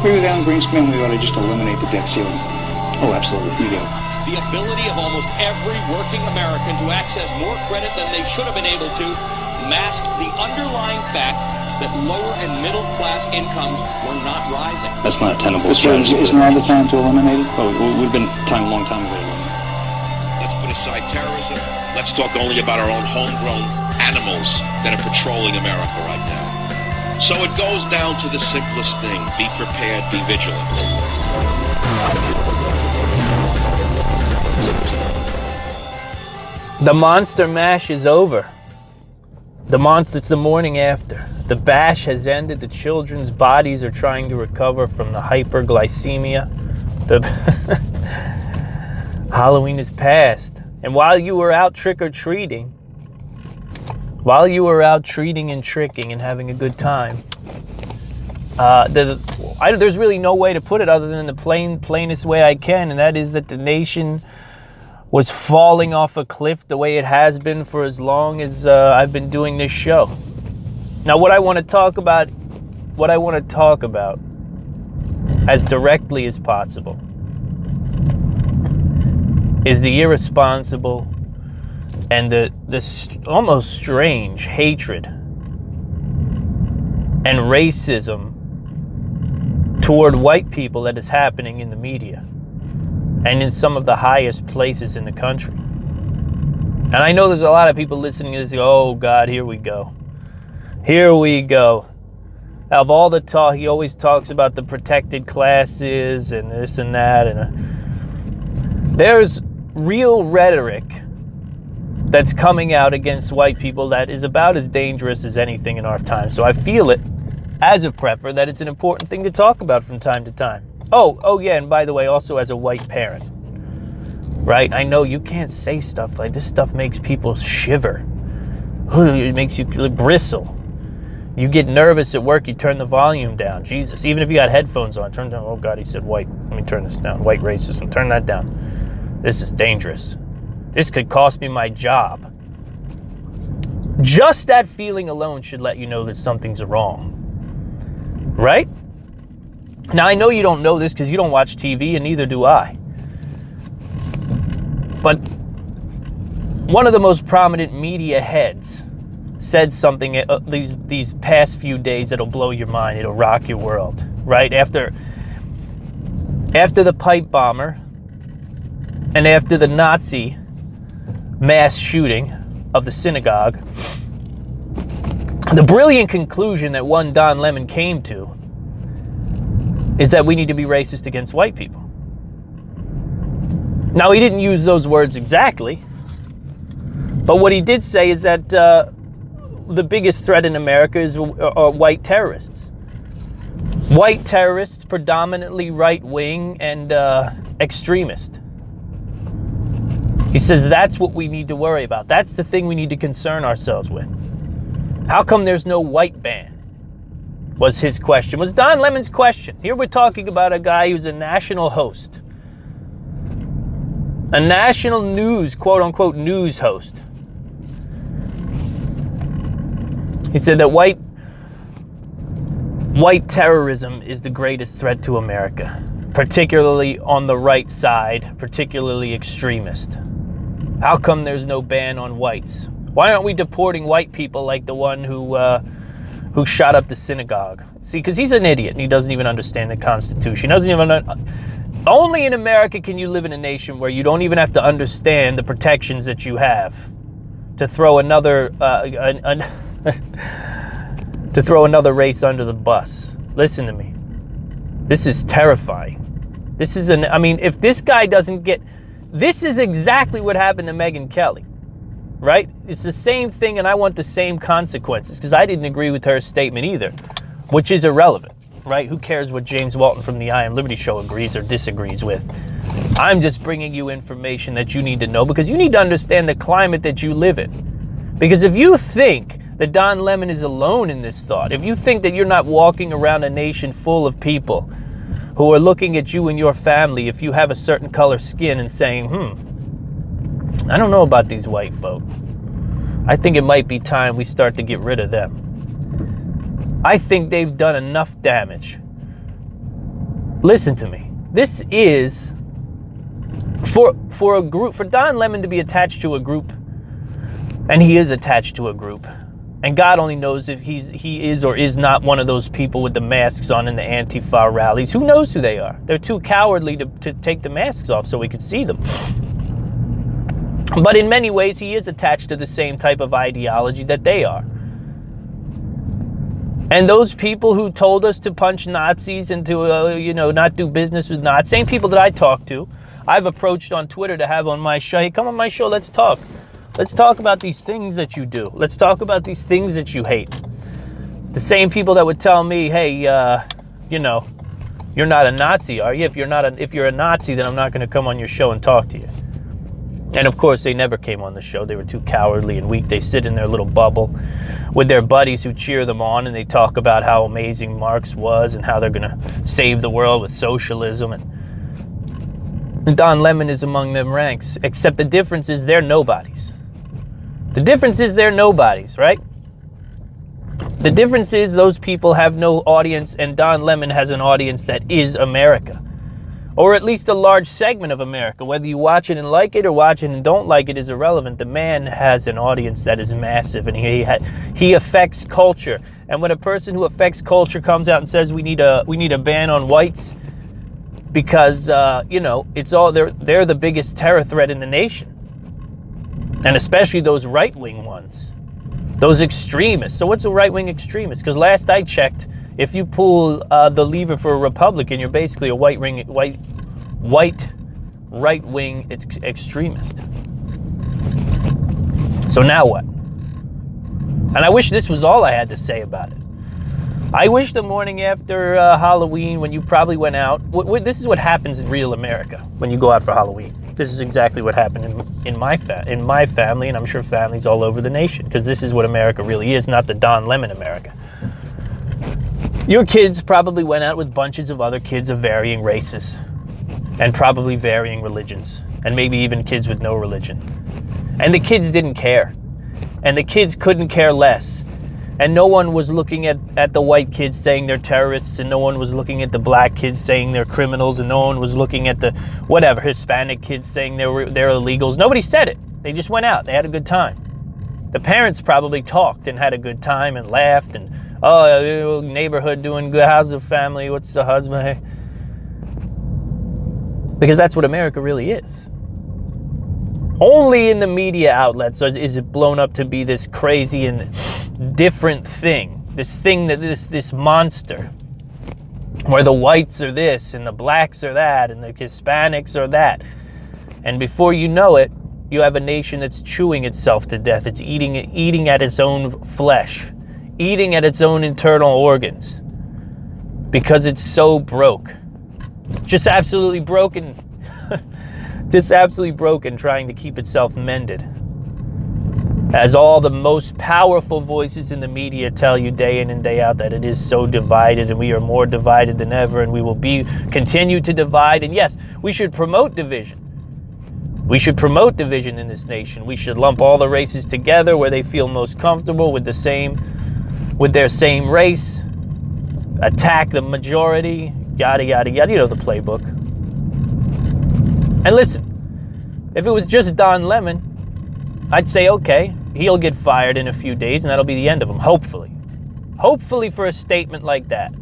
agree with Alan Greenspan. We ought to just eliminate the debt ceiling. Oh, absolutely. You go. The ability of almost every working American to access more credit than they should have been able to masked the underlying fact that lower and middle class incomes were not rising. That's not a tenable strategy. Isn't now the time to eliminate it? Oh, we've been a long time ago. Let's put aside terrorism. Let's talk only about our own homegrown animals that are patrolling America right now. So it goes down to the simplest thing. Be prepared, be vigilant. The monster mash is over. It's the morning after. The bash has ended. The children's bodies are trying to recover from the hyperglycemia. Halloween is past. And while you were out trick-or-treating, while you were out treating and tricking and having a good time, there's really no way to put it other than the plainest way I can, and that is that the nation was falling off a cliff the way it has been for as long as I've been doing this show. Now, what I want to talk about as directly as possible is the irresponsible and the almost strange hatred and racism toward white people that is happening in the media and in some of the highest places in the country. And I know there's a lot of people listening to this, oh God, here we go. Here we go. Of all the talk, he always talks about the protected classes and this and that. And there's real rhetoric that's coming out against white people that is about as dangerous as anything in our time. So I feel it as a prepper that it's an important thing to talk about from time to time. Oh yeah, and by the way, also as a white parent, right? I know you can't say stuff like this. Stuff makes people shiver. It makes you bristle. You get nervous at work, you turn the volume down. Jesus, even if you got headphones on, turn down. Oh God, he said white. Let me turn this down. White racism, turn that down. This is dangerous. This could cost me my job. Just that feeling alone should let you know that something's wrong, right? Now, I know you don't know this because you don't watch TV, and neither do I. But one of the most prominent media heads said something these past few days that'll blow your mind. It'll rock your world, right? After the pipe bomber and after the Nazi mass shooting of the synagogue, the brilliant conclusion that one Don Lemon came to is that we need to be racist against white people. Now, he didn't use those words exactly, but what he did say is that the biggest threat in America are white terrorists. White terrorists, predominantly right-wing and extremist. He says that's what we need to worry about. That's the thing we need to concern ourselves with. How come there's no white ban? Was his question, was Don Lemon's question. Here we're talking about a guy who's a national host. A national news, quote-unquote, news host. He said that white terrorism is the greatest threat to America, particularly on the right side, particularly extremist. How come there's no ban on whites? Why aren't we deporting white people like the one who shot up the synagogue? See, because he's an idiot and he doesn't even understand the Constitution. He doesn't even only in America can you live in a nation where you don't even have to understand the protections that you have to throw another to throw another race under the bus. Listen to me. This is terrifying. This is if this guy doesn't get, this is exactly what happened to Megyn Kelly, right? It's the same thing, and I want the same consequences because I didn't agree with her statement either, which is irrelevant, right? Who cares what James Walton from the I Am Liberty show agrees or disagrees with? I'm just bringing you information that you need to know because you need to understand the climate that you live in. Because if you think that Don Lemon is alone in this thought, if you think that you're not walking around a nation full of people who are looking at you and your family if you have a certain color skin and saying, I don't know about these white folk. I think it might be time we start to get rid of them. I think they've done enough damage Listen to me. This is for a group, for Don Lemon to be attached to a group, and he is attached to a group, and God only knows if he is or is not one of those people with the masks on in the Antifa rallies. Who knows who they are? They're too cowardly to take the masks off so we could see them. But in many ways, he is attached to the same type of ideology that they are. And those people who told us to punch Nazis and to, not do business with Nazis, same people that I talk to, I've approached on Twitter to have on my show. Hey, come on my show, let's talk. Let's talk about these things that you do. Let's talk about these things that you hate. The same people that would tell me, hey, you're not a Nazi, are you? If you're a Nazi, then I'm not going to come on your show and talk to you. And of course, they never came on the show. They were too cowardly and weak. They sit in their little bubble with their buddies who cheer them on, and they talk about how amazing Marx was and how they're going to save the world with socialism. And Don Lemon is among them ranks, except the difference is they're nobodies. The difference is they're nobodies, right? The difference is those people have no audience, and Don Lemon has an audience that is America. Or at least a large segment of America. Whether you watch it and like it or watch it and don't like it is irrelevant. The man has an audience that is massive, and he affects culture. And when a person who affects culture comes out and says we need a ban on whites because it's all they're the biggest terror threat in the nation, and especially those right-wing ones, those extremists. So what's a right-wing extremist? Because last I checked, if you pull the lever for a Republican, you're basically a white right-wing extremist. So now what? And I wish this was all I had to say about it. I wish the morning after Halloween, when you probably went out, this is what happens in real America when you go out for Halloween. This is exactly what happened in my family, and I'm sure families all over the nation, because this is what America really is, not the Don Lemon America. Your kids probably went out with bunches of other kids of varying races and probably varying religions, and maybe even kids with no religion. And the kids didn't care. And the kids couldn't care less. And no one was looking at the white kids saying they're terrorists, and no one was looking at the black kids saying they're criminals, and no one was looking at the Hispanic kids saying they're illegals. Nobody said it. They just went out. They had a good time. The parents probably talked and had a good time and laughed and, oh, neighborhood doing good. How's the family? What's the husband? Because that's what America really is. Only in the media outlets is it blown up to be this crazy and different thing. This thing that this monster, where the whites are this and the blacks are that and the Hispanics are that. And before you know it, you have a nation that's chewing itself to death. It's eating at its own flesh, eating at its own internal organs, because it's so broke. Just absolutely broken. Just absolutely broken, trying to keep itself mended. As all the most powerful voices in the media tell you day in and day out that it is so divided, and we are more divided than ever, and we will continue to divide. And yes, we should promote division. We should promote division in this nation. We should lump all the races together where they feel most comfortable with their same race. Attack the majority, yada, yada, yada. You know the playbook. And listen, if it was just Don Lemon, I'd say, okay, he'll get fired in a few days and that'll be the end of him, hopefully. Hopefully for a statement like that,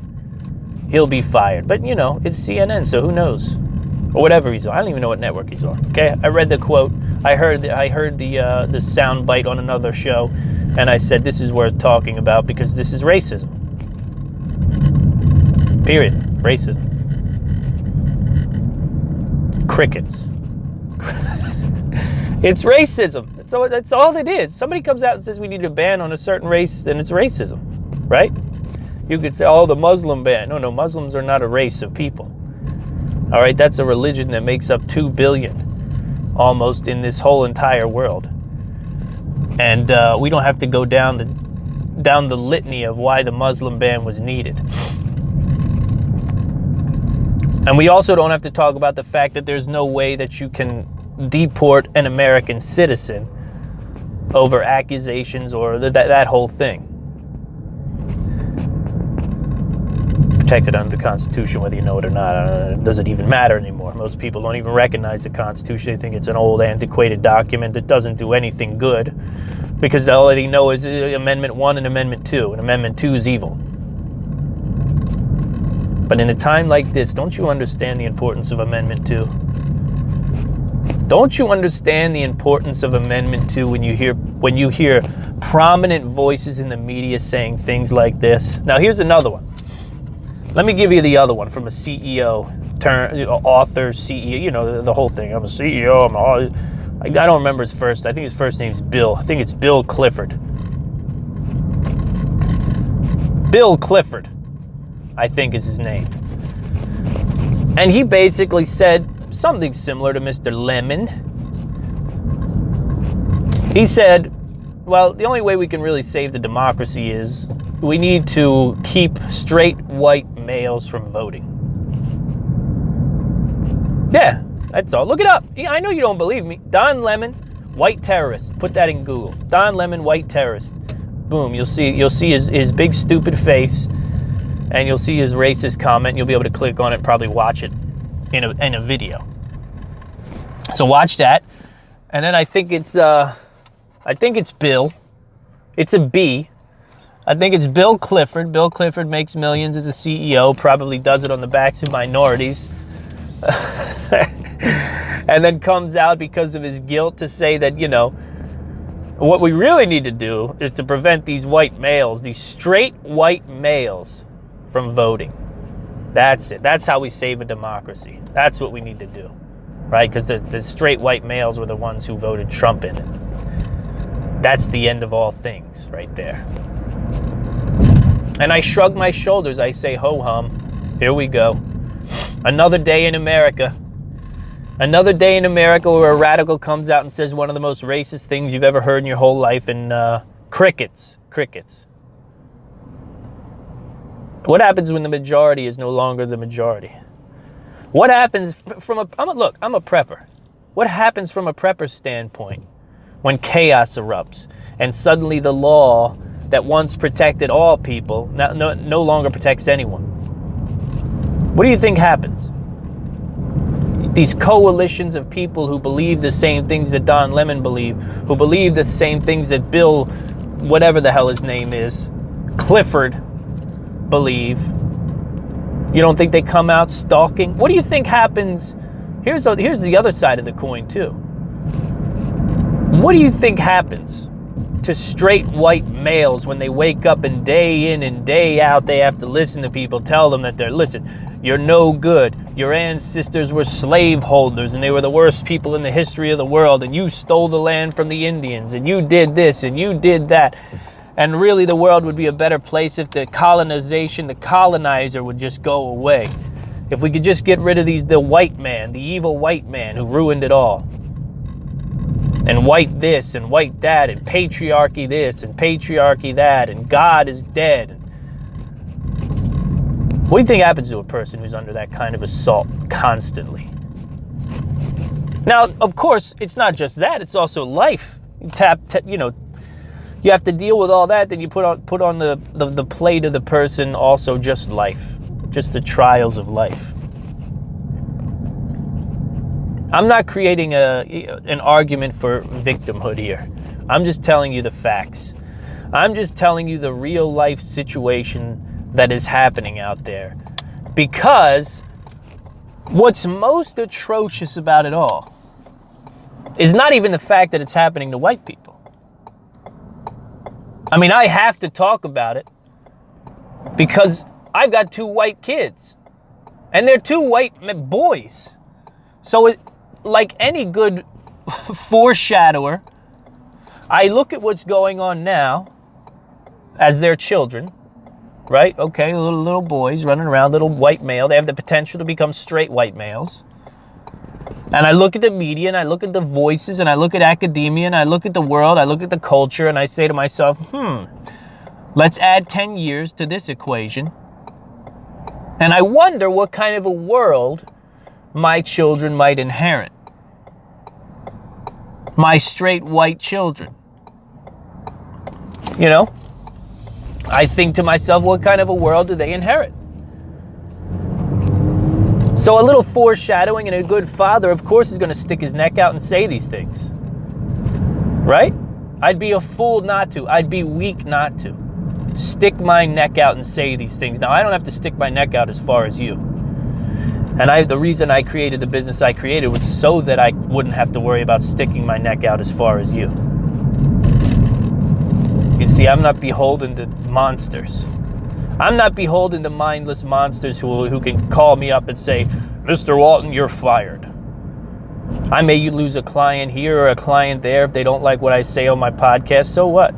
he'll be fired. But, it's CNN, so who knows? Or whatever he's on. I don't even know what network he's on, okay? I read the quote. I heard the sound bite on another show, and I said, this is worth talking about because this is racism. Period. Racism. Crickets. It's racism. That's all it is. Somebody comes out and says we need a ban on a certain race, then it's racism, right? You could say, the Muslim ban. No, Muslims are not a race of people. All right, that's a religion that makes up 2 billion almost in this whole entire world. And we don't have to go down the litany of why the Muslim ban was needed. And we also don't have to talk about the fact that there's no way that you can deport an American citizen over accusations or that whole thing. protected under the Constitution, whether you know it or not. Does it even matter anymore? Most people don't even recognize the Constitution. They think it's an old, antiquated document that doesn't do anything good, because all they know is Amendment 1 and Amendment 2, and Amendment 2 is evil. But in a time like this, don't you understand the importance of Amendment 2? Don't you understand the importance of Amendment 2 when you hear prominent voices in the media saying things like this? Now, here's another one. Let me give you the other one from a CEO, author, CEO, you know, the whole thing. I'm a CEO. I don't remember his first. I think his first name's Bill. I think it's Bill Clifford. Bill Clifford, I think is his name. And he basically said something similar to Mr. Lemon. He said, well, the only way we can really save the democracy is we need to keep straight white males from voting. Yeah, that's all. Look it up. I know you don't believe me. Don Lemon, white terrorist. Put that in Google. Don Lemon, white terrorist. Boom, you'll see his big stupid face, and you'll see his racist comment. You'll be able to click on it and probably watch it in a video. So watch that. And then I think it's Bill. It's a B. I think it's Bill Clifford. Bill Clifford makes millions as a CEO, probably does it on the backs of minorities. And then comes out because of his guilt to say that, you know, what we really need to do is to prevent these white males, these straight white males, from voting. That's it. That's how we save a democracy. That's what we need to do, right? Because the straight white males were the ones who voted Trump in it. That's the end of all things right there. And I shrug my shoulders. I say, ho hum, here we go. Another day in America. Another day in America where a radical comes out and says one of the most racist things you've ever heard in your whole life, and crickets. What happens when the majority is no longer the majority? What happens I'm a prepper. What happens from a prepper standpoint when chaos erupts and suddenly the law that once protected all people no longer protects anyone? What do you think happens? These coalitions of people who believe the same things that Don Lemon believe, who believe the same things that Bill, whatever the hell his name is, Clifford, believe. You don't think they come out stalking? What do you think happens? Here's the other side of the coin too. What do you think happens to straight white males when they wake up and day in and day out they have to listen to people tell them that you're no good. Your ancestors were slaveholders and they were the worst people in the history of the world, and you stole the land from the Indians, and you did this and you did that. And really the world would be a better place if the colonizer would just go away. If we could just get rid of the white man, the evil white man who ruined it all. And white this and white that and patriarchy this and patriarchy that and God is dead. What do you think happens to a person who's under that kind of assault constantly? Now, of course, it's not just that. It's also life. You have to deal with all that. Then you put on the plate of the person also just life, just the trials of life. I'm not creating an argument for victimhood here. I'm just telling you the facts. I'm just telling you the real life situation that is happening out there. Because what's most atrocious about it all is not even the fact that it's happening to white people. I mean, I have to talk about it because I've got 2 white kids and they're 2 white boys. So like any good foreshadower, I look at what's going on now as their children, right? Okay, little boys running around, little white male. They have the potential to become straight white males. And I look at the media and I look at the voices and I look at academia and I look at the world, I look at the culture, and I say to myself, let's add 10 years to this equation. And I wonder what kind of a world my children might inherit. My straight white children. You know? I think to myself, what kind of a world do they inherit? So a little foreshadowing, and a good father, of course, is going to stick his neck out and say these things. Right? I'd be a fool not to. I'd be weak not to. Stick my neck out and say these things. Now, I don't have to stick my neck out as far as you. And the reason I created the business I created was so that I wouldn't have to worry about sticking my neck out as far as you. You see, I'm not beholden to monsters. I'm not beholden to mindless monsters who can call me up and say, Mr. Walton, you're fired. I may lose a client here or a client there if they don't like what I say on my podcast. So what?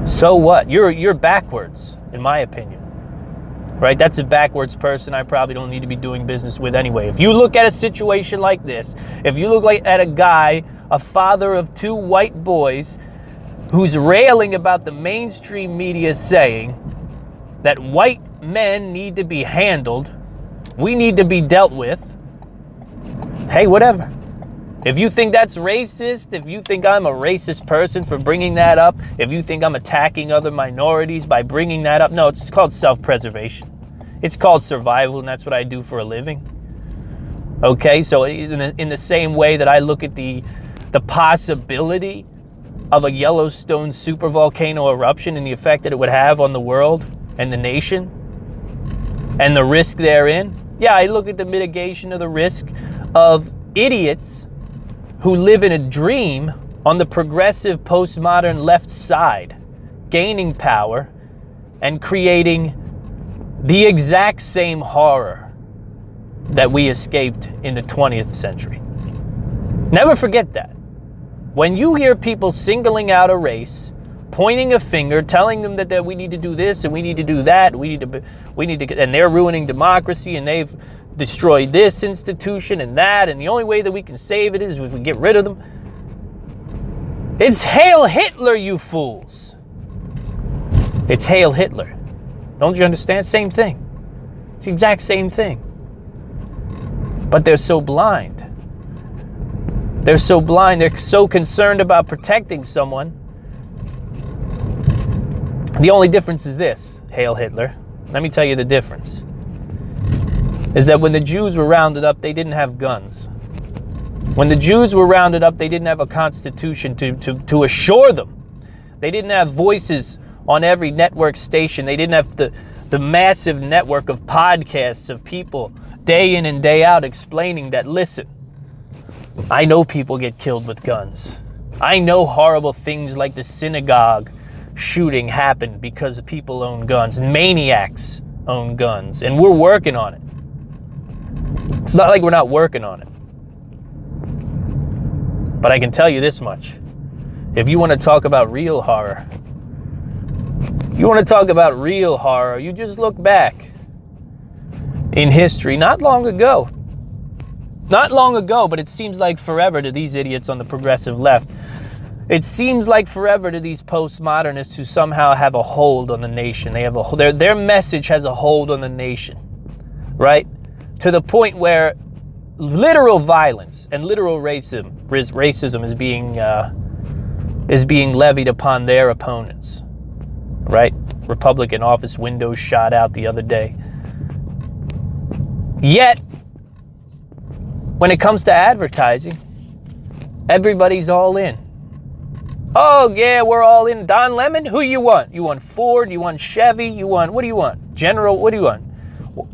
So what? You're backwards, in my opinion. Right? That's a backwards person I probably don't need to be doing business with anyway. If you look at a situation like this, if you look at a guy, a father of 2 white boys, who's railing about the mainstream media saying that white men need to be handled, we need to be dealt with, hey, whatever. If you think that's racist, if you think I'm a racist person for bringing that up, if you think I'm attacking other minorities by bringing that up, no, it's called self-preservation. It's called survival, and that's what I do for a living. Okay, so in the same way that I look at the possibility of a Yellowstone supervolcano eruption and the effect that it would have on the world and the nation and the risk therein, yeah, I look at the mitigation of the risk of idiots who live in a dream on the progressive postmodern left side, gaining power and creating the exact same horror that we escaped in the 20th century. Never forget that. When you hear people singling out a race, pointing a finger, telling them that we need to do this and we need to do that, we need to, and they're ruining democracy and they've destroyed this institution and that, and the only way that we can save it is if we get rid of them. It's Hail Hitler, you fools. It's Hail Hitler. Don't you understand? Same thing. It's the exact same thing. But they're so blind. They're so blind. They're so concerned about protecting someone. The only difference is this, Hail Hitler. Let me tell you the difference. Is that when the Jews were rounded up, they didn't have guns. When the Jews were rounded up, they didn't have a constitution to assure them. They didn't have voices on every network station. They didn't have the massive network of podcasts of people day in and day out explaining that, listen, I know people get killed with guns. I know horrible things like the synagogue shooting happened because people own guns. Maniacs own guns. And we're working on it. It's not like we're not working on it. But I can tell you this much. If you want to talk about real horror, you just look back in history, not long ago, but it seems like forever to these idiots on the progressive left. It seems like forever to these postmodernists who somehow have a hold on the nation. They have their message has a hold on the nation, right? To the point where literal violence and literal racism is being levied upon their opponents, right? Republican office windows shot out the other day. Yet, when it comes to advertising, everybody's all in. Oh yeah, we're all in. Don Lemon, who you want? You want Ford? You want Chevy? What do you want? General, what do you want?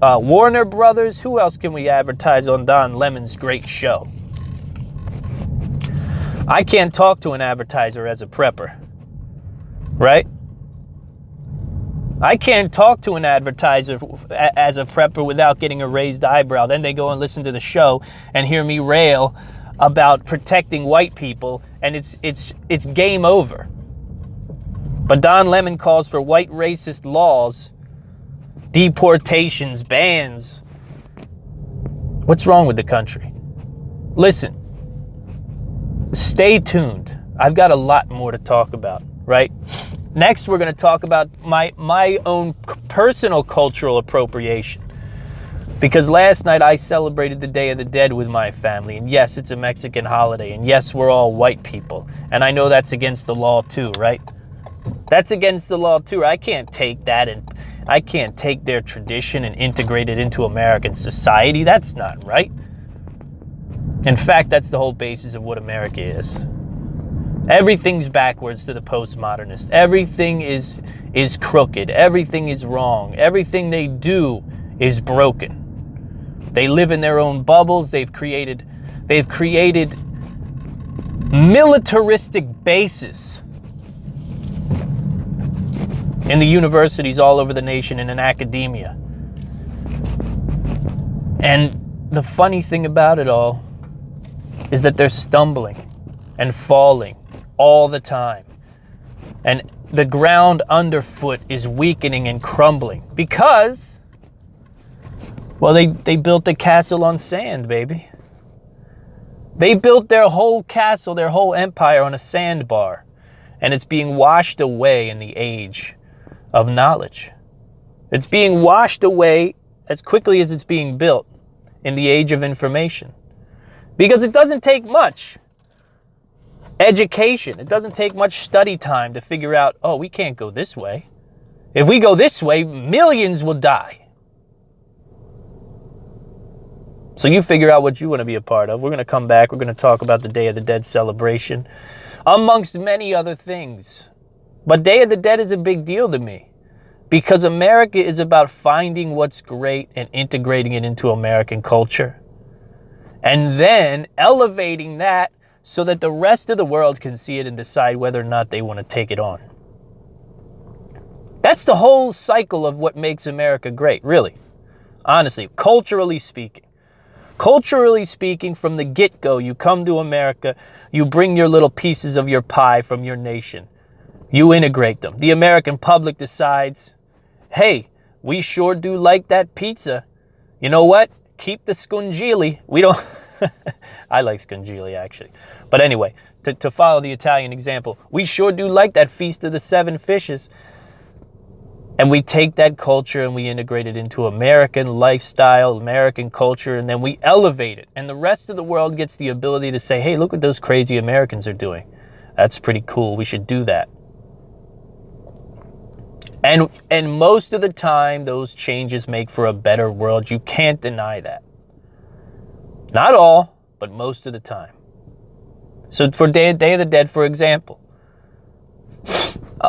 Warner Brothers, who else can we advertise on Don Lemon's great show? I can't talk to an advertiser as a prepper, right? I can't talk to an advertiser as a prepper without getting a raised eyebrow. Then they go and listen to the show and hear me rail about protecting white people, and it's game over. But Don Lemon calls for white racist laws, deportations, bans. What's wrong with the country? Listen, stay tuned. I've got a lot more to talk about, right? Next, we're going to talk about my own personal cultural appropriation. Because last night I celebrated the Day of the Dead with my family. And yes, it's a Mexican holiday. And yes, we're all white people. And I know that's against the law too, right? That's against the law too. I can't take that and I can't take their tradition and integrate it into American society. That's not right. In fact, that's the whole basis of what America is. Everything's backwards to the postmodernist. Everything is crooked. Everything is wrong. Everything they do is broken. They live in their own bubbles. They've created militaristic bases in the universities all over the nation and in academia. And the funny thing about it all is that they're stumbling and falling all the time. And the ground underfoot is weakening and crumbling because, well, they built a castle on sand, baby. They built their whole castle, their whole empire on a sandbar. And it's being washed away in the age of knowledge. It's being washed away as quickly as it's being built in the age of information. Because it doesn't take much education. It doesn't take much study time to figure out, oh, we can't go this way. If we go this way, millions will die. So you figure out what you want to be a part of. We're going to come back. We're going to talk about the Day of the Dead celebration, amongst many other things. But Day of the Dead is a big deal to me because America is about finding what's great and integrating it into American culture. And then elevating that so that the rest of the world can see it and decide whether or not they want to take it on. That's the whole cycle of what makes America great, really. Honestly, culturally speaking. Culturally speaking, from the get-go, you come to America, you bring your little pieces of your pie from your nation. You integrate them. The American public decides, hey, we sure do like that pizza. You know what? Keep the scungili. We don't... I like scungili, actually. But anyway, to follow the Italian example, we sure do like that Feast of the Seven Fishes. And we take that culture and we integrate it into American lifestyle, American culture, and then we elevate it. And the rest of the world gets the ability to say, hey, look what those crazy Americans are doing. That's pretty cool. We should do that. And most of the time, those changes make for a better world. You can't deny that. Not all, but most of the time. So for Day of the Dead, for example,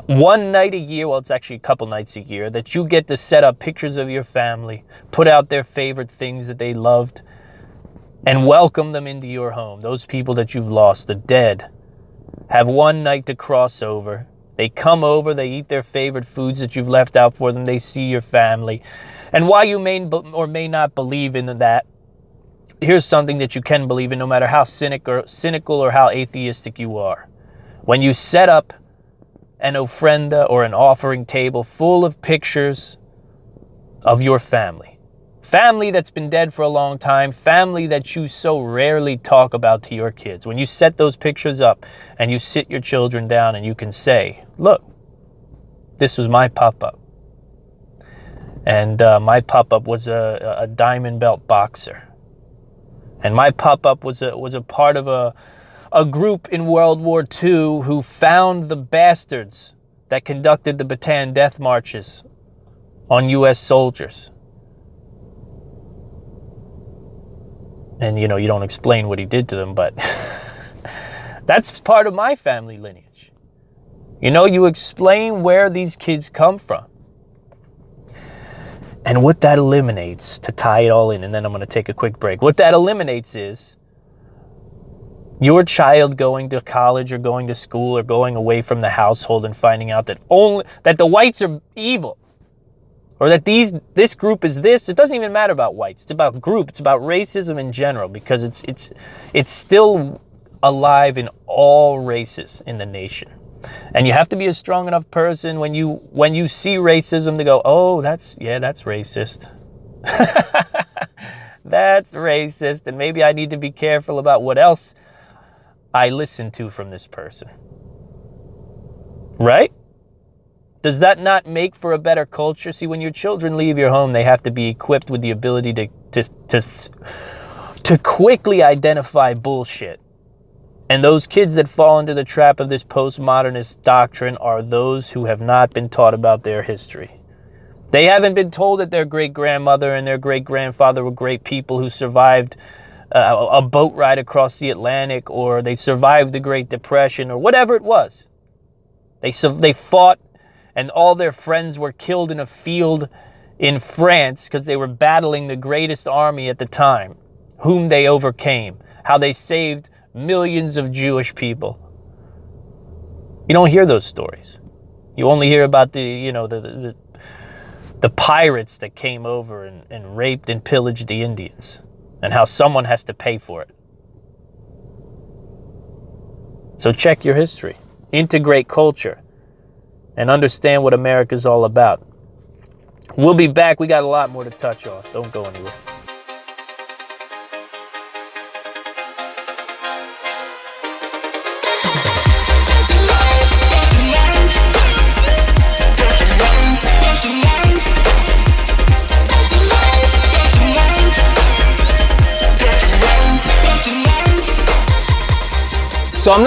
one night a year, well, it's actually a couple nights a year, that you get to set up pictures of your family, put out their favorite things that they loved, and welcome them into your home. Those people that you've lost, the dead, have one night to cross over. They come over, they eat their favorite foods that you've left out for them, they see your family. And while you may or may not believe in that, here's something that you can believe in no matter how cynical or how atheistic you are. When you set up an ofrenda or an offering table full of pictures of your family. Family that's been dead for a long time, family that you so rarely talk about to your kids. When you set those pictures up and you sit your children down and you can say, look, this was my pop-up. And my pop-up was a diamond belt boxer. And my pop-up was a part of a group in World War II who found the bastards that conducted the Bataan death marches on U.S. soldiers. And, you know, you don't explain what he did to them, but that's part of my family lineage. You know, you explain where these kids come from. And what that eliminates, to tie it all in, and then I'm going to take a quick break. What that eliminates is your child going to college or going to school or going away from the household and finding out that the whites are evil, or that this group is this. It doesn't even matter about whites. It's about group. It's about racism in general, because it's still alive in all races in the nation. And you have to be a strong enough person when you see racism to go, oh, that's racist. That's racist, and maybe I need to be careful about what else I listen to from this person. Right? Does that not make for a better culture? See, when your children leave your home, they have to be equipped with the ability to quickly identify bullshit. And those kids that fall into the trap of this postmodernist doctrine are those who have not been taught about their history. They haven't been told that their great-grandmother and their great-grandfather were great people who survived a boat ride across the Atlantic, or they survived the Great Depression, or whatever it was. They fought, and all their friends were killed in a field in France because they were battling the greatest army at the time, whom they overcame, how they saved millions of Jewish people. You don't hear those stories. You only hear about the pirates that came over and raped and pillaged the Indians, and how someone has to pay for it. So check your history, integrate culture, and understand what America's all about. We'll be back. We got a lot more to touch on. Don't go anywhere. So I'm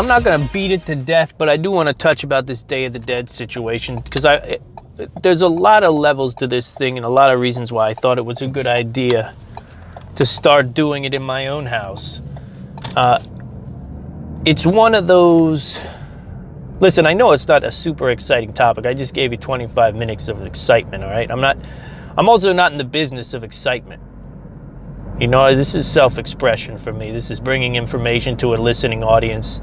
not gonna beat it to death, but I do want to touch about this Day of the Dead situation, because there's a lot of levels to this thing and a lot of reasons why I thought it was a good idea to start doing it in my own house. It's one of those. Listen, I know it's not a super exciting topic. I just gave you 25 minutes of excitement. All right, I'm also not in the business of excitement. You know, this is self-expression for me. This is bringing information to a listening audience.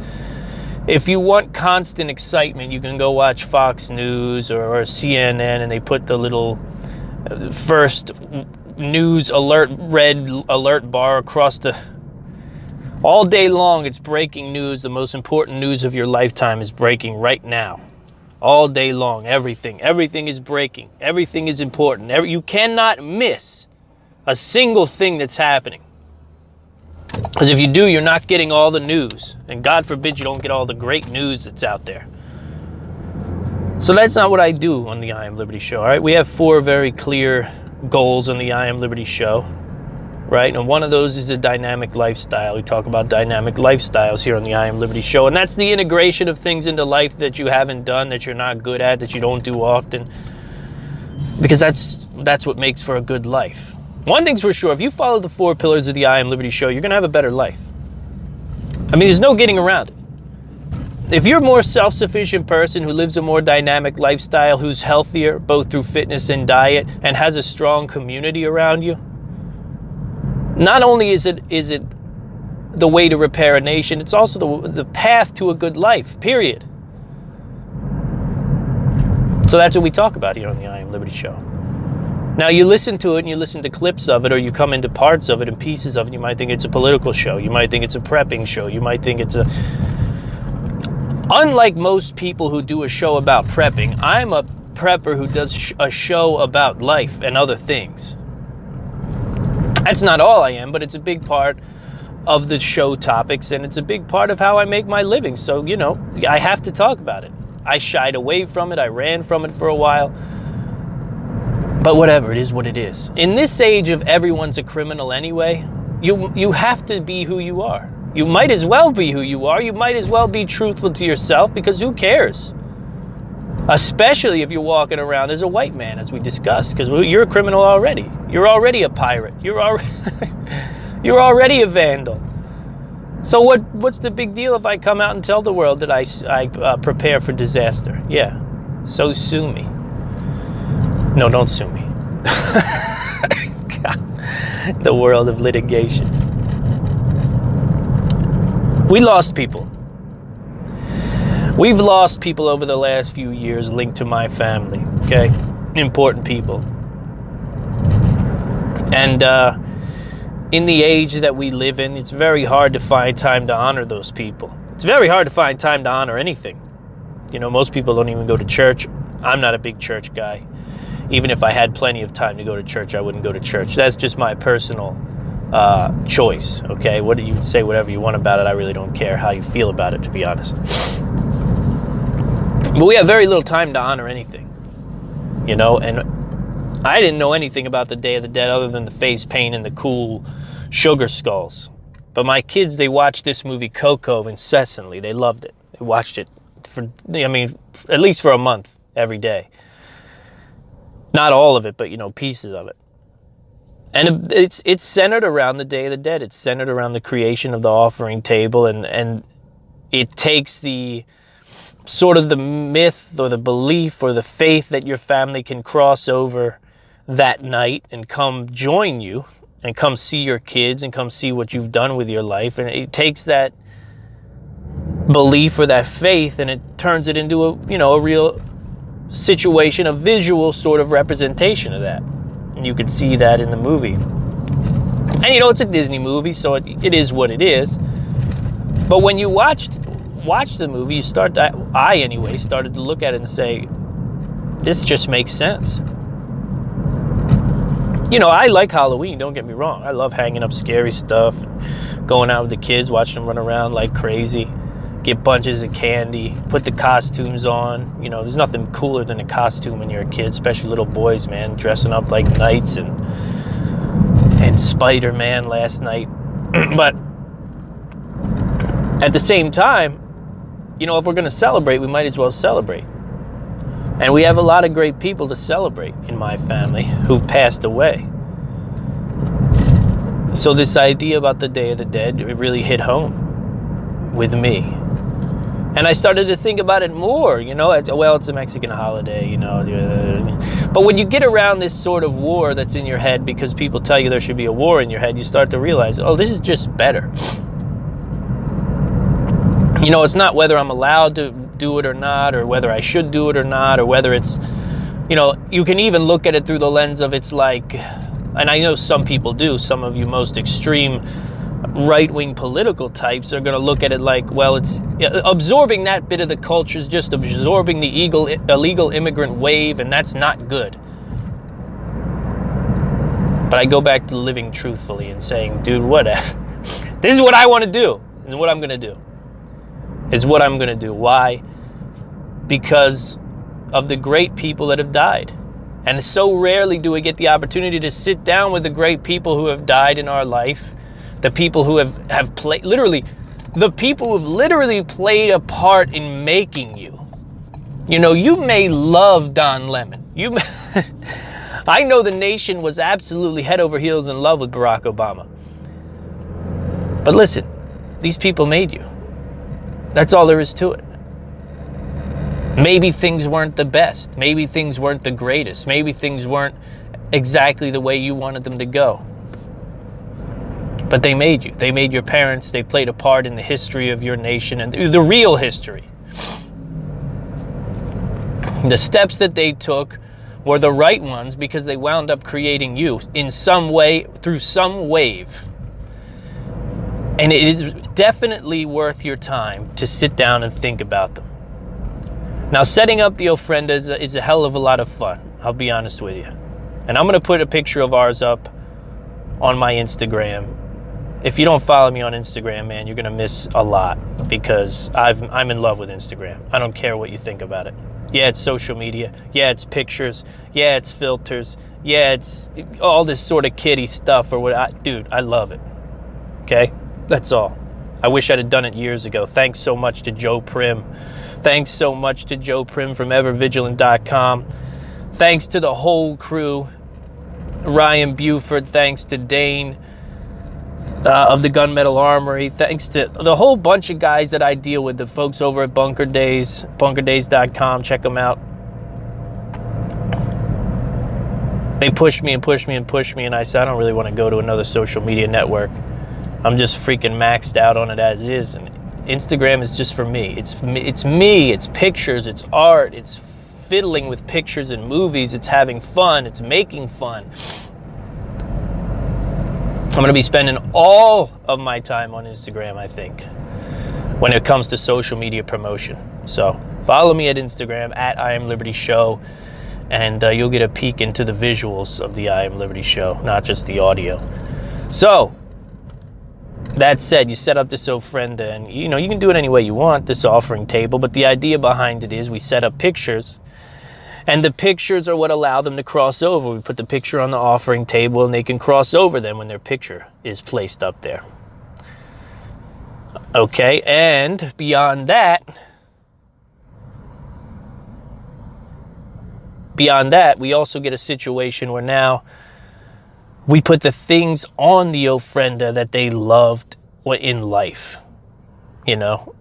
If you want constant excitement, you can go watch Fox News or CNN, and they put the little first news alert, red alert bar across the... All day long, it's breaking news. The most important news of your lifetime is breaking right now. All day long, everything is breaking. Everything is important. You cannot miss a single thing that's happening. Because if you do, you're not getting all the news. And God forbid you don't get all the great news that's out there. So that's not what I do on the I Am Liberty Show, all right? We have 4 very clear goals on the I Am Liberty Show, right? And one of those is a dynamic lifestyle. We talk about dynamic lifestyles here on the I Am Liberty Show. And that's the integration of things into life that you haven't done, that you're not good at, that you don't do often. Because that's what makes for a good life. One thing's for sure, if you follow the 4 pillars of the I Am Liberty Show, you're going to have a better life. I mean, there's no getting around it. If you're a more self-sufficient person who lives a more dynamic lifestyle, who's healthier, both through fitness and diet, and has a strong community around you, not only is it the way to repair a nation, it's also the path to a good life, period. So that's what we talk about here on the I Am Liberty Show. Now, you listen to it and you listen to clips of it, or you come into parts of it and pieces of it. You might think it's a political show. You might think it's a prepping show. You might think it's a... Unlike most people who do a show about prepping, I'm a prepper who does a show about life and other things. That's not all I am, but it's a big part of the show topics, and it's a big part of how I make my living. So, you know, I have to talk about it. I shied away from it. I ran from it for a while. But whatever, it is what it is. In this age of everyone's a criminal anyway, you have to be who you are. You might as well be who you are. You might as well be truthful to yourself, because who cares? Especially if you're walking around as a white man, as we discussed, because you're a criminal already. You're already a pirate. You're already a vandal. So what's the big deal if I come out and tell the world that I prepare for disaster? Yeah, so sue me. No, don't sue me. God, the world of litigation. We lost people. We've lost people over the last few years linked to my family, okay? Important people. And in the age that we live in, it's very hard to find time to honor those people. It's very hard to find time to honor anything. You know, most people don't even go to church. I'm not a big church guy. Even if I had plenty of time to go to church, I wouldn't go to church. That's just my personal choice, okay? What do you say whatever you want about it? I really don't care how you feel about it, to be honest. But we have very little time to honor anything, you know? And I didn't know anything about the Day of the Dead other than the face paint and the cool sugar skulls. But my kids, they watched this movie Coco incessantly. They loved it. They watched it for, I mean, at least for a month, every day. Not all of it, but, you know, pieces of it. And it's centered around the Day of the Dead. It's centered around the creation of the offering table, and it takes the sort of the myth or the belief or the faith that your family can cross over that night and come join you and come see your kids and come see what you've done with your life. And it takes that belief or that faith and it turns it into a, you know, a real situation, a visual sort of representation of that. And you can see that in the movie. And, you know, it's a Disney movie, so it is what it is. But when you watch the movie, I anyway started to look at it and say, this just makes sense. You know, I like Halloween, don't get me wrong. I love hanging up scary stuff, and going out with the kids, watching them run around like crazy, get bunches of candy, put the costumes on. You know, there's nothing cooler than a costume when you're a kid, especially little boys, man, dressing up like knights and Spider-Man last night. But at the same time, you know, if we're going to celebrate, we might as well celebrate. And we have a lot of great people to celebrate in my family who've passed away. So this idea about the Day of the Dead, it really hit home with me. And I started to think about it more, you know, well, it's a Mexican holiday, you know. But when you get around this sort of war that's in your head because people tell you there should be a war in your head, you start to realize, oh, this is just better. You know, it's not whether I'm allowed to do it or not, or whether I should do it or not, or whether it's, you know, you can even look at it through the lens of it's like, and I know some people do, some of you most extreme right-wing political types are going to look at it like, well, it's absorbing that bit of the culture is just absorbing the illegal immigrant wave, and that's not good. But I go back to living truthfully and saying, dude, whatever. This is what I want to do, and what I'm going to do. Is what I'm going to do. Why? Because of the great people that have died. And so rarely do we get the opportunity to sit down with the great people who have died in our life. The people who have played, literally, the people who have literally played a part in making you. You know, you may love Don Lemon. I know the nation was absolutely head over heels in love with Barack Obama. But listen, these people made you. That's all there is to it. Maybe things weren't the best. Maybe things weren't the greatest. Maybe things weren't exactly the way you wanted them to go. But they made you. They made your parents. They played a part in the history of your nation and the real history. The steps that they took were the right ones because they wound up creating you in some way, through some wave. And it is definitely worth your time to sit down and think about them. Now, setting up the ofrenda is a hell of a lot of fun. I'll be honest with you. And I'm going to put a picture of ours up on my Instagram. If you don't follow me on Instagram, man, you're going to miss a lot because I'm in love with Instagram. I don't care what you think about it. Yeah, it's social media. Yeah, it's pictures. Yeah, it's filters. Yeah, it's all this sort of kiddie stuff or what. Dude, I love it. Okay? That's all. I wish I'd have done it years ago. Thanks so much to Joe Prim. Thanks so much to Joe Prim from evervigilant.com. Thanks to the whole crew. Ryan Buford. Thanks to Dane of the Gunmetal Armory. Thanks to the whole bunch of guys that I deal with, the folks over at Bunker Days, bunkerdays.com. Check them out. They pushed me and pushed me and pushed me, and I said, I don't really want to go to another social media network. I'm just freaking maxed out on it as is, and Instagram is just for me. It's me, it's pictures, it's art, it's fiddling with pictures and movies, it's having fun, it's making fun. I'm going to be spending all of my time on Instagram, I think, when it comes to social media promotion. So follow me at Instagram, at I Am Liberty Show, and you'll get a peek into the visuals of the I Am Liberty Show, not just the audio. So, that said, you set up this ofrenda, and you know, you can do it any way you want, this offering table, but the idea behind it is we set up pictures, and the pictures are what allow them to cross over. We put the picture on the offering table, and they can cross over then when their picture is placed up there. Okay, and beyond that, beyond that, we also get a situation where now we put the things on the ofrenda that they loved in life. You know,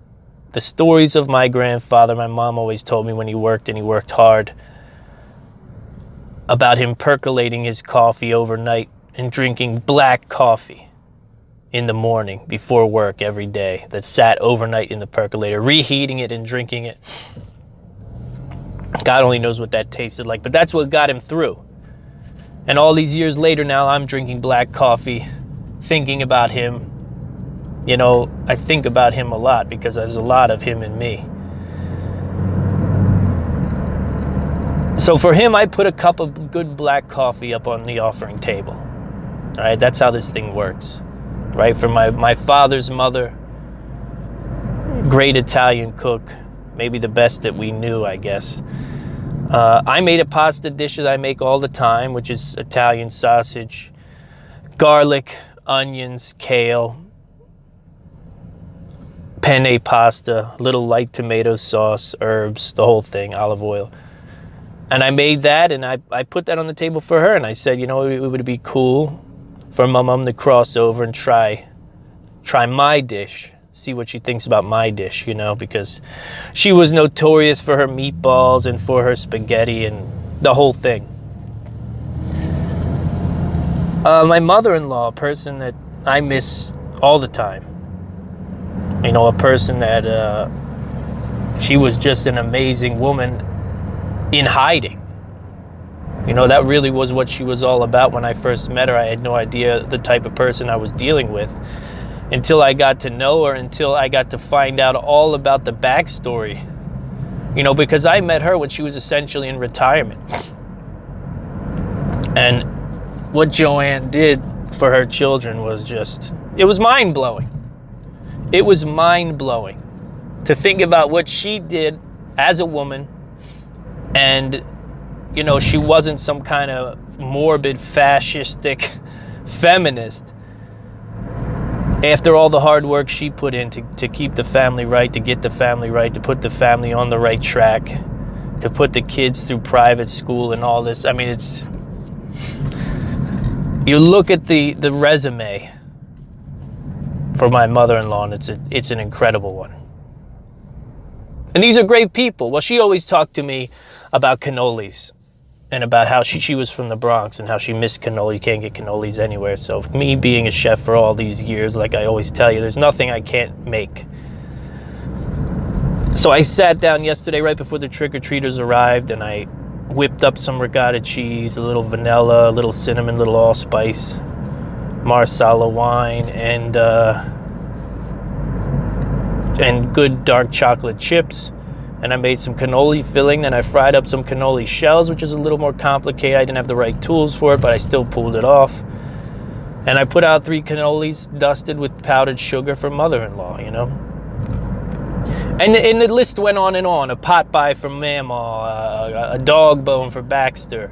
the stories of my grandfather, my mom always told me when he worked, and he worked hard, about him percolating his coffee overnight and drinking black coffee in the morning before work every day, that sat overnight in the percolator, reheating it and drinking it. God only knows what that tasted like, but that's what got him through. And all these years later now, I'm drinking black coffee, thinking about him. You know, I think about him a lot because there's a lot of him in me. So for him, I put a cup of good black coffee up on the offering table. All right, that's how this thing works. Right, for my father's mother, great Italian cook, maybe the best that we knew, I guess. I made a pasta dish that I make all the time, which is Italian sausage, garlic, onions, kale, penne pasta, little light tomato sauce, herbs, the whole thing, olive oil. And I made that, and I put that on the table for her, and I said, you know, it would be cool for my mom to cross over and try my dish, see what she thinks about my dish, you know, because she was notorious for her meatballs and for her spaghetti and the whole thing. My mother-in-law, a person that I miss all the time, you know, a person that she was just an amazing woman in hiding. You know, that really was what she was all about when I first met her. I had no idea the type of person I was dealing with until I got to know her, until I got to find out all about the backstory. You know, because I met her when she was essentially in retirement. And what Joanne did for her children was just, it was mind-blowing. It was mind-blowing to think about what she did as a woman. And, you know, she wasn't some kind of morbid, fascistic feminist. After all the hard work she put in to keep the family right, to get the family right, to put the family on the right track, to put the kids through private school and all this. I mean, it's... You look at the resume for my mother-in-law, and it's an incredible one. And these are great people. Well, she always talked to me about cannolis and about how she was from the Bronx and how she missed cannoli. You can't get cannolis anywhere. So me being a chef for all these years, like I always tell you, there's nothing I can't make. So I sat down yesterday right before the trick-or-treaters arrived, and I whipped up some ricotta cheese, a little vanilla, a little cinnamon, a little allspice, Marsala wine, and good dark chocolate chips. And I made some cannoli filling, and I fried up some cannoli shells, which is a little more complicated. I didn't have the right tools for it, but I still pulled it off. And I put out 3 cannolis dusted with powdered sugar for mother-in-law, you know. And the list went on and on. A pot pie for Mamaw, a dog bone for Baxter.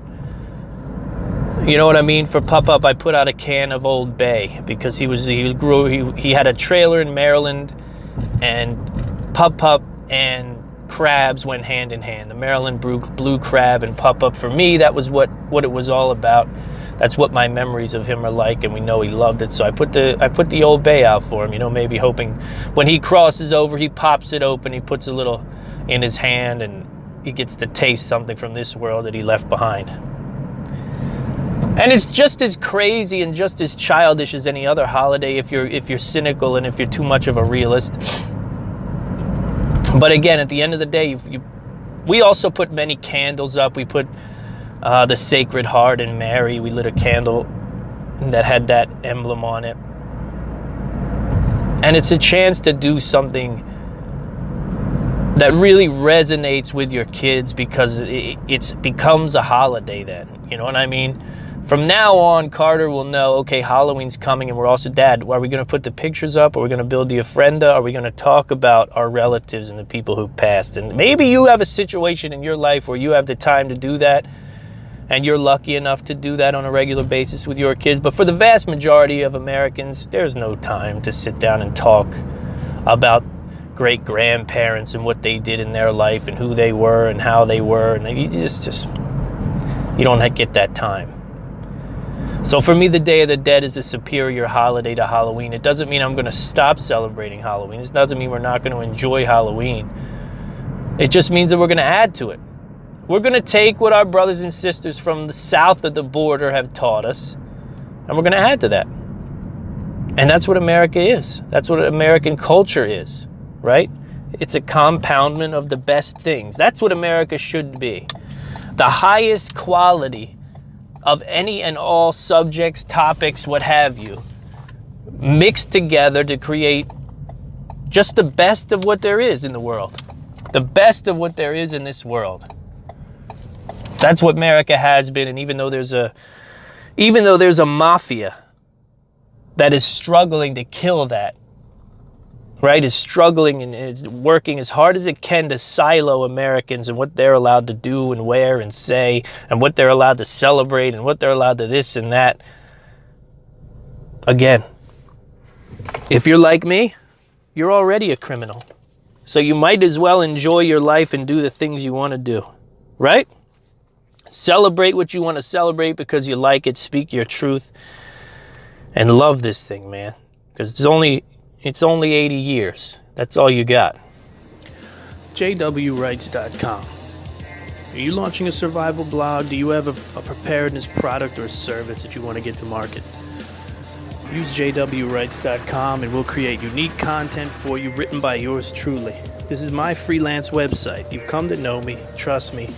You know what I mean? For Pup-Up, I put out a can of Old Bay because he had a trailer in Maryland, and Pup-Up and crabs went hand in hand. The Maryland blue crab and Pup-Up, for me, that was what it was all about. That's what my memories of him are like, and we know he loved it. So I put the Old Bay out for him, you know, maybe hoping when he crosses over, he pops it open, he puts a little in his hand, and he gets to taste something from this world that he left behind. And it's just as crazy and just as childish as any other holiday if you're cynical and if you're too much of a realist. But again, at the end of the day, we also put many candles up. We put the Sacred Heart and Mary. We lit a candle that had that emblem on it. And it's a chance to do something that really resonates with your kids, because it becomes a holiday then. You know what I mean? From now on, Carter will know, okay, Halloween's coming, and we're also, Dad, are we going to put the pictures up? Are we going to build the ofrenda? Are we going to talk about our relatives and the people who passed? And maybe you have a situation in your life where you have the time to do that, and you're lucky enough to do that on a regular basis with your kids. But for the vast majority of Americans, there's no time to sit down and talk about great-grandparents and what they did in their life and who they were and how they were. And You don't get that time. So for me, the Day of the Dead is a superior holiday to Halloween. It doesn't mean I'm going to stop celebrating Halloween. It doesn't mean we're not going to enjoy Halloween. It just means that we're going to add to it. We're going to take what our brothers and sisters from the south of the border have taught us, and we're going to add to that. And that's what America is. That's what American culture is, right? It's a compoundment of the best things. That's what America should be. The highest quality of any and all subjects, topics, what have you, mixed together to create just the best of what there is in the world. The best of what there is in this world. That's what America has been, and even though there's a mafia that is struggling to kill that, right, is struggling and is working as hard as it can to silo Americans and what they're allowed to do and wear and say and what they're allowed to celebrate and what they're allowed to this and that. Again, if you're like me, you're already a criminal. So you might as well enjoy your life and do the things you want to do, right? Celebrate what you want to celebrate because you like it. Speak your truth and love this thing, man, because it's only 80 years. That's all you got. jwrights.com. Are you launching a survival blog? Do you have a preparedness product or service that you want to get to market? Use jwrights.com and we'll create unique content for you written by yours truly. This is my freelance website. You've come to know me. Trust me.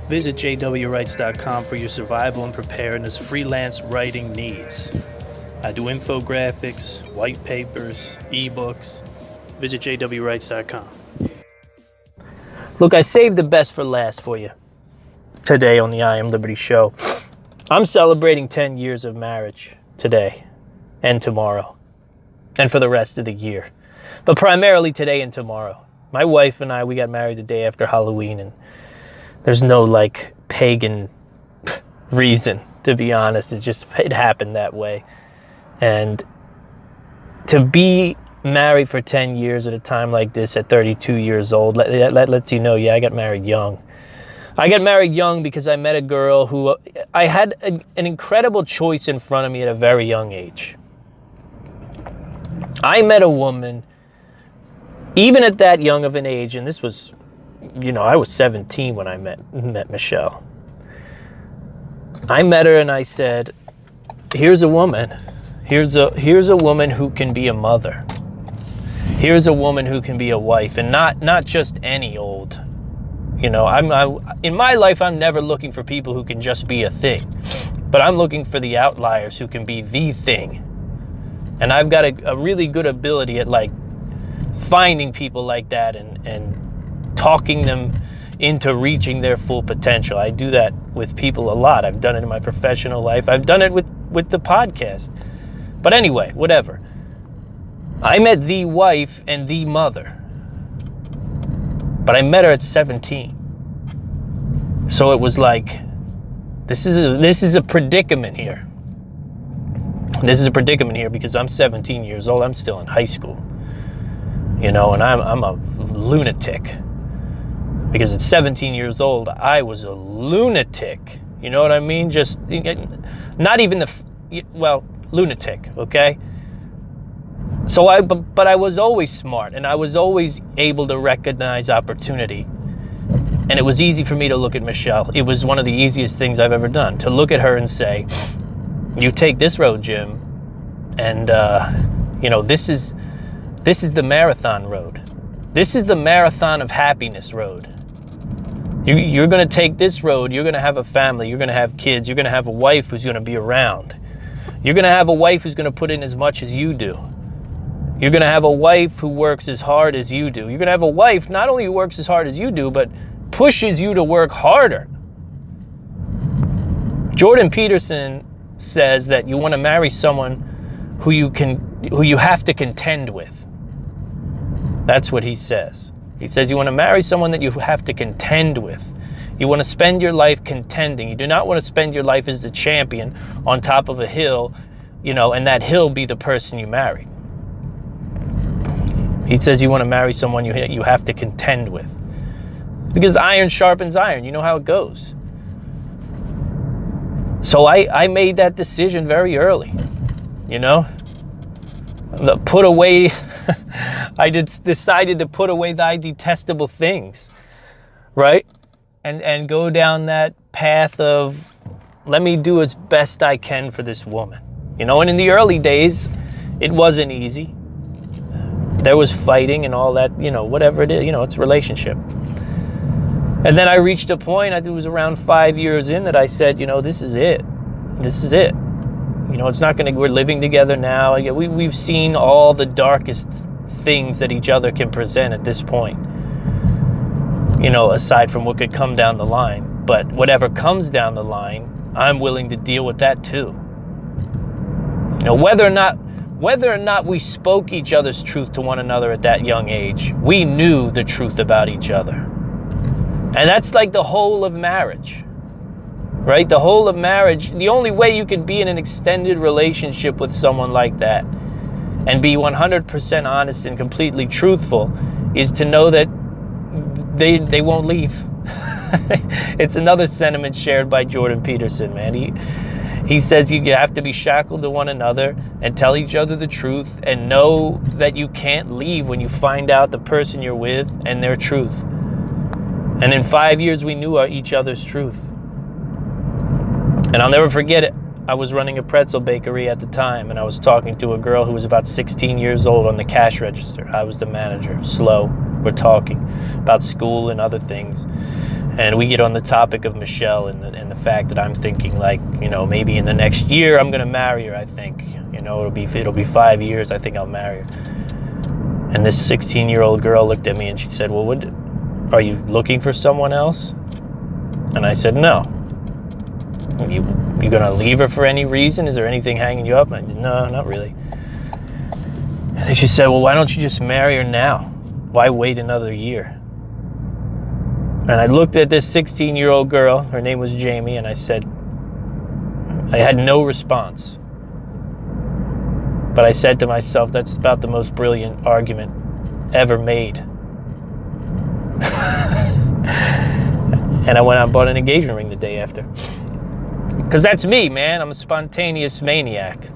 Visit jwrights.com for your survival and preparedness freelance writing needs. I do infographics, white papers, ebooks. Visit jwrights.com. Look, I saved the best for last for you today on the I Am Liberty show. I'm celebrating 10 years of marriage today and tomorrow and for the rest of the year. But primarily today and tomorrow. My wife and I, we got married the day after Halloween, and there's no pagan reason, to be honest. It happened that way. And to be married for 10 years at a time like this at 32 years old, that lets you know, I got married young. I got married young because I met a girl who I had an incredible choice in front of me at a very young age. I met a woman, even at that young of an age, and this was, I was 17 when I met Michelle. I met her and I said, here's a woman. Here's a woman who can be a mother. Here's a woman who can be a wife, and not just any old. In my life, I'm never looking for people who can just be a thing, but I'm looking for the outliers who can be the thing. And I've got a really good ability at finding people like that and talking them into reaching their full potential. I do that with people a lot. I've done it in my professional life. I've done it with the podcast. But anyway, whatever. I met the wife and the mother. But I met her at 17. So it was this is a predicament here. This is a predicament here because I'm 17 years old. I'm still in high school. And I'm a lunatic. Because at 17 years old, I was a lunatic. You know what I mean? Just not even lunatic, okay? But I was always smart, and I was always able to recognize opportunity. And it was easy for me to look at Michelle. It was one of the easiest things I've ever done, to look at her and say, you take this road, Jim, and this is the marathon road. This is the marathon of happiness road. You're going to take this road. You're going to have a family. You're going to have kids. You're going to have a wife who's going to be around. You're going to have a wife who's going to put in as much as you do. You're going to have a wife who works as hard as you do. You're going to have a wife not only who works as hard as you do, but pushes you to work harder. Jordan Peterson says that you want to marry someone who you have to contend with. That's what he says. He says you want to marry someone that you have to contend with. You want to spend your life contending. You do not want to spend your life as the champion on top of a hill, and that hill be the person you marry. He says you want to marry someone you have to contend with. Because iron sharpens iron. You know how it goes. So I made that decision very early, you know. I decided to put away thy detestable things, right? And go down that path of, let me do as best I can for this woman. You know, and in the early days, it wasn't easy. There was fighting and all that, you know, whatever it is, you know, it's a relationship. And then I reached a point, I think it was around 5 years in, that I said, you know, this is it. This is it. You know, it's not going to, we're living together now. We've seen all the darkest things that each other can present at this point. You know, aside from what could come down the line. But whatever comes down the line, I'm willing to deal with that too. You know, whether or not we spoke each other's truth to one another at that young age, we knew the truth about each other. And that's like the whole of marriage. Right? The whole of marriage, the only way you can be in an extended relationship with someone like that and be 100% honest and completely truthful is to know that they won't leave. It's another sentiment shared by Jordan Peterson, man. He says you have to be shackled to one another and tell each other the truth and know that you can't leave when you find out the person you're with and their truth. And in 5 years, we knew each other's truth. And I'll never forget it. I was running a pretzel bakery at the time, and I was talking to a girl who was about 16 years old on the cash register. I was the manager. Slow. We're talking about school and other things. And we get on the topic of Michelle and the fact that I'm thinking, like, you know, maybe in the next year I'm going to marry her, I think. You know, it'll be 5 years, I think I'll marry her. And this 16-year-old girl looked at me and she said, well, are you looking for someone else? And I said, no. You gonna leave her for any reason? Is there anything hanging you up? And I said, no, not really. And then she said, well, why don't you just marry her now? Why wait another year? And I looked at this 16-year-old girl, her name was Jamie, and I said, I had no response. But I said to myself, that's about the most brilliant argument ever made. And I went out and bought an engagement ring the day after. Because that's me, man. I'm a spontaneous maniac.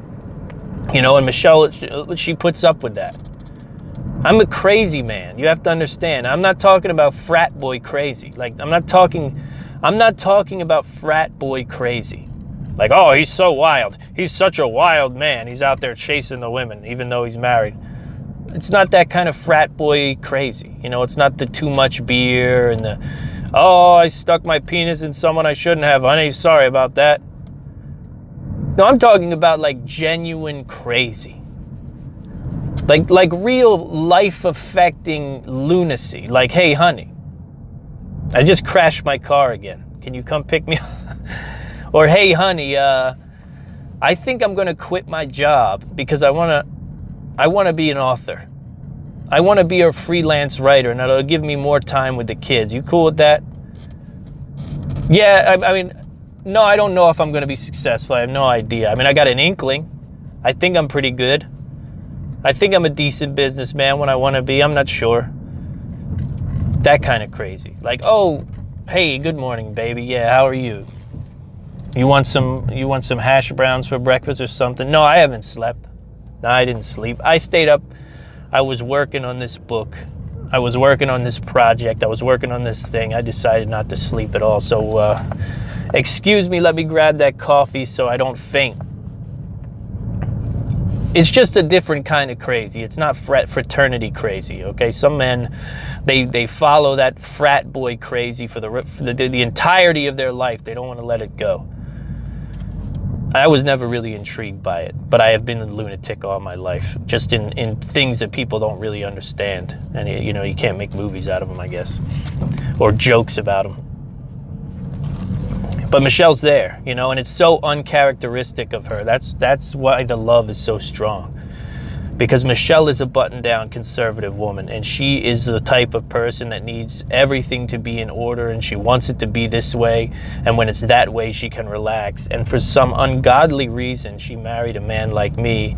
You know, and Michelle, she puts up with that. I'm a crazy man. You have to understand. I'm not talking about frat boy crazy. Like, I'm not talking about frat boy crazy. Like, oh, he's so wild. He's such a wild man. He's out there chasing the women, even though he's married. It's not that kind of frat boy crazy. You know, it's not the too much beer and the, oh, I stuck my penis in someone I shouldn't have. Honey, sorry about that. No, I'm talking about like genuine crazy. Like real life-affecting lunacy. Like, hey, honey, I just crashed my car again. Can you come pick me up? Or, hey, honey, I think I'm going to quit my job because I want to be an author. I want to be a freelance writer, and it'll give me more time with the kids. You cool with that? Yeah, I mean, no, I don't know if I'm going to be successful. I have no idea. I mean, I got an inkling. I think I'm pretty good. I think I'm a decent businessman when I want to be. I'm not sure. That kind of crazy. Like, oh, hey, good morning, baby. Yeah, how are you? You want some hash browns for breakfast or something? No, I haven't slept. No, I didn't sleep. I stayed up. I was working on this book. I was working on this project. I was working on this thing. I decided not to sleep at all. So, excuse me, let me grab that coffee so I don't faint. It's just a different kind of crazy. It's not fraternity crazy, okay? Some men, they follow that frat boy crazy for the entirety of their life. They don't want to let it go. I was never really intrigued by it, but I have been a lunatic all my life, just in things that people don't really understand. And, you know, you can't make movies out of them, I guess, or jokes about them. But Michelle's there, you know, and it's so uncharacteristic of her. That's why the love is so strong. Because Michelle is a button-down conservative woman, and she is the type of person that needs everything to be in order, and she wants it to be this way, and when it's that way, she can relax. And for some ungodly reason, she married a man like me,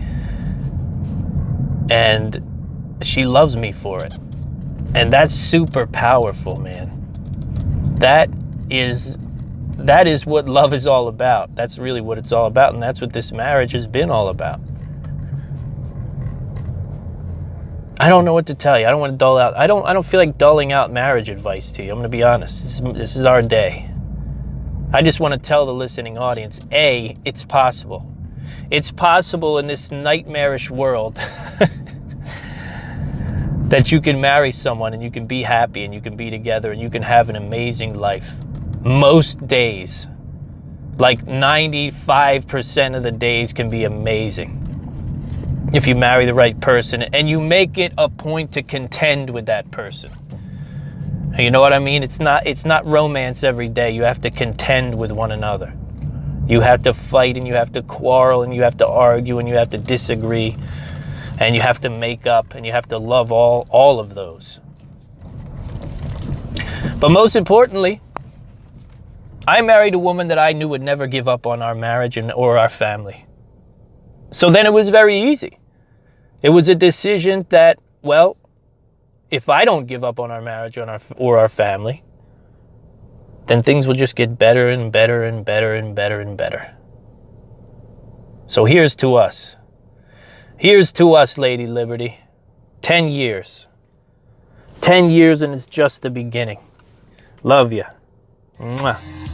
and she loves me for it. And that's super powerful, man. That is that is what love is all about. That's really what it's all about, and that's what this marriage has been all about. I don't know what to tell you. I don't want to dull out. I don't feel like dulling out marriage advice to you. I'm going to be honest. This is our day. I just want to tell the listening audience, A, it's possible. It's possible in this nightmarish world that you can marry someone and you can be happy and you can be together and you can have an amazing life. Most days, like 95% of the days, can be amazing if you marry the right person and you make it a point to contend with that person. You know what I mean? It's not romance every day. You have to contend with one another. You have to fight and you have to quarrel and you have to argue and you have to disagree and you have to make up and you have to love all of those. But most importantly, I married a woman that I knew would never give up on our marriage or our family. So then it was very easy. It was a decision that, well, if I don't give up on our marriage or our family, then things will just get better and better and better and better and better. So here's to us. Here's to us, Lady Liberty. 10 years. 10 years and it's just the beginning. Love ya. Mwah.